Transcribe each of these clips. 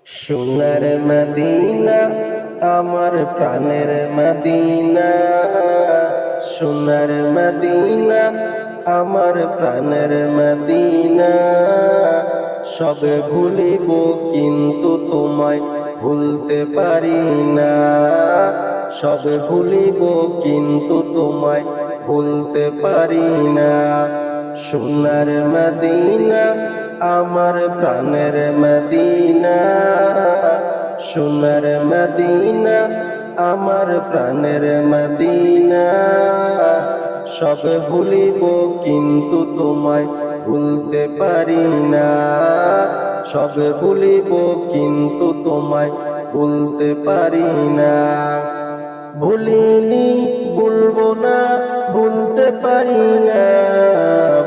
সোনার মদিনা আমার প্রাণের মদিনা, সোনার মদিনা আমার প্রাণের মদিনা। সবে ভুলিব কিন্তু তোমায় ভুলতে পারি না, সবে ভুলিব কিন্তু তোমায় ভুলতে পারি না। সোনার মদিনা আমার প্রাণের মদিনা, সোনার মদিনা আমার প্রাণের মদিনা। সবে ভুলিব কিন্তু তোমায় ভুলতে পারি না, সবে ভুলিব কিন্তু তোমায় ভুলতে পারি না। ভুলিনি ভুলবো না, ভুলতে পারি না,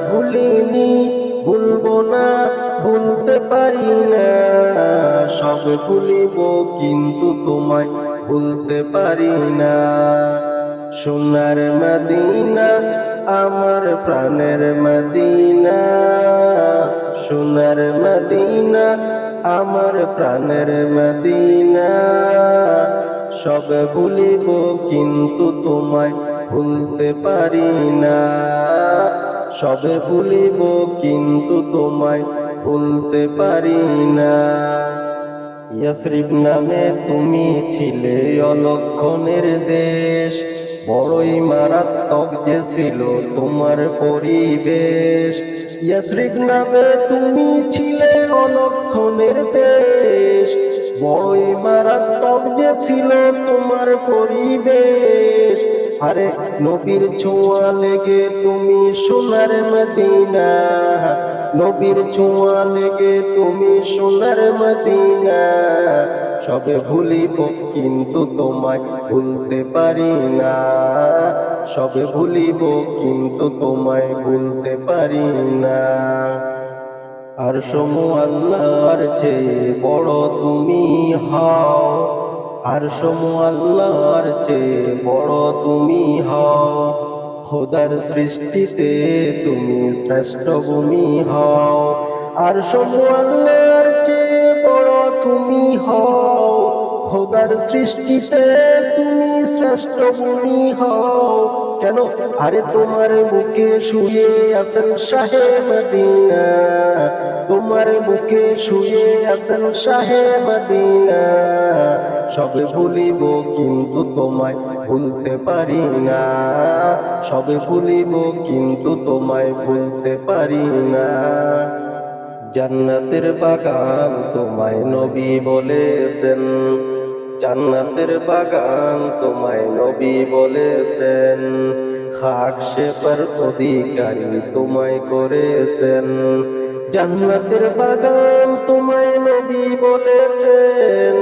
ভুলিনি ভুলবো না, ভুলতে পারি না। সব ভুলিব কিন্তু তোমায় ভুলতে পারি না। সোনার মদিনা আমার প্রাণের মদিনা, সোনার মদিনা আমার প্রাণের মদিনা। সব ভুলিব কিন্তু তোমায় ভুলতে পারি না, সবে ভুলিব কিন্তু তোমায় ভুলতে পারি না। ইয়াসরিব নামে তুমি ছিলে অলক্ষণের দেশ, বড়ই মারাত্মক যে ছিল তোমার পরিবেশ। ইয়াসরিব নামে তুমি ছিলে অলক্ষণের দেশ, বড়ই মারাত্মক যে ছিল তোমার পরিবেশ। আরে নবীর ছোঁয়া লেগে তুমি সোনার মদিনা, নবীর ছোঁয়া লেগে তুমি সোনার মদিনা। সবে ভুলিব কিন্তু তোমায় ভুলতে পারি না, সবে ভুলিব কিন্তু তোমায় ভুলতে পারি না। আর সমু আল্লাহর চেয়ে বড় তুমি হও, আর সমু আল্লাহর চেয়ে বড় তুমি হও। খোদার সৃষ্টিতে তুমি শ্রেষ্ঠ ভূমি হও, আর সমু আল্লাহর চেয়ে বড় তুমি হও। খোদার সৃষ্টিতে তুমি শ্রেষ্ঠ ভূমি হও। কেন? আরে তোমার বুকে শুয়ে আছেন শাহে মদিনা, তোমার বুকে শুয়ে আছেন শাহে মদিনা। সবে ভুলিব কিন্তু তোমায় ভুলতে পারি না, সবে ভুলিব কিন্তু তোমায় ভুলতে পারি না। জান্নাতের বাগান তোমায় নবী বলেছেন, জান্নাতের বাগান তোমায় নবী বলেছেন। খাক শেফার অধিকারী তোমায় করেছেন, জান্নাতের বাগান তোমায় নবী বলেছেন।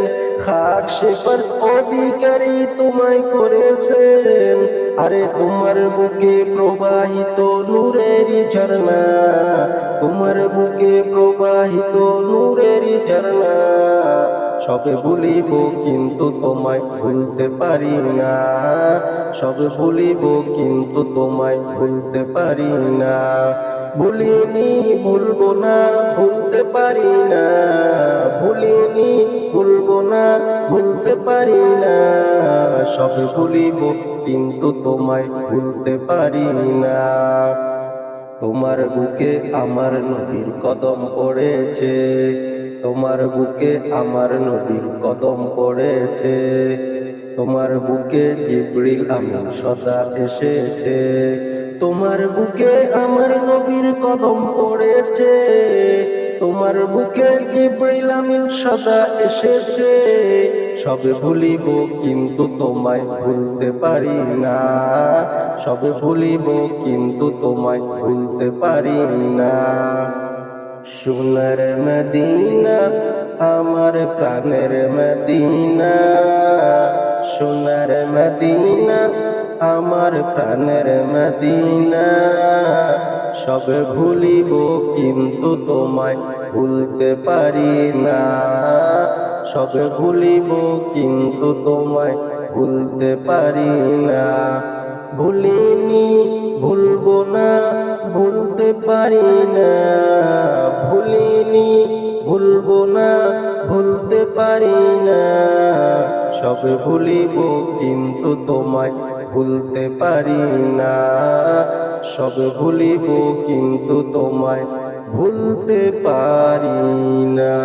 খাক শেফার অধিকারী তোমায় করেছেন। আরে তোমার বুকে প্রবাহিত নূরের ঝর্ণা, তোমার বুকে প্রবাহিত নূরের ঝর্ণা। সবে ভুলিব কিন্তু তোমায় ভুলতে পারি না, সবে ভুলিব কিন্তু তোমায় ভুলতে পারি না। ভুলিনি ভুলবো না, ভুলতে পারি না, ভুলিনি ভুলবো না, ভুলতে পারি না। সবে ভুলিব কিন্তু তোমায় ভুলতে পারি না। তোমার বুকে আমার নবীর কদম পড়েছে, তোমার বুকে আমার নবীর কদম পড়েছে। তোমার বুকে জিবরিল আমিন সদা এসেছে, তোমার বুকে আমার নবীর কদম পড়েছে। তোমার বুকে জিবরিল আমিন সদা এসেছে। সবে ভুলিব কিন্তু তোমায় ভুলতে পারি না, সবে ভুলিব কিন্তু তোমায় ভুলতে পারি না। সোনার মদিনা আমার প্রাণের মদিনা, সোনার মদিনা আমার প্রাণের মদিনা। সবে ভুলিব কিন্তু তোমায় ভুলতে পারি না, সবে ভুলিব কিন্তু তোমায় ভুলতে পারি না। ভুলিনি ভুলবো না, ভুলতে পারি না, ভুলিনি ভুলবো না, ভুলতে পারি না। সব ভুলিব কিন্তু তোমায় ভুলতে পারি না। সব ভুলিব কিন্তু তোমায় ভুলতে পারি না।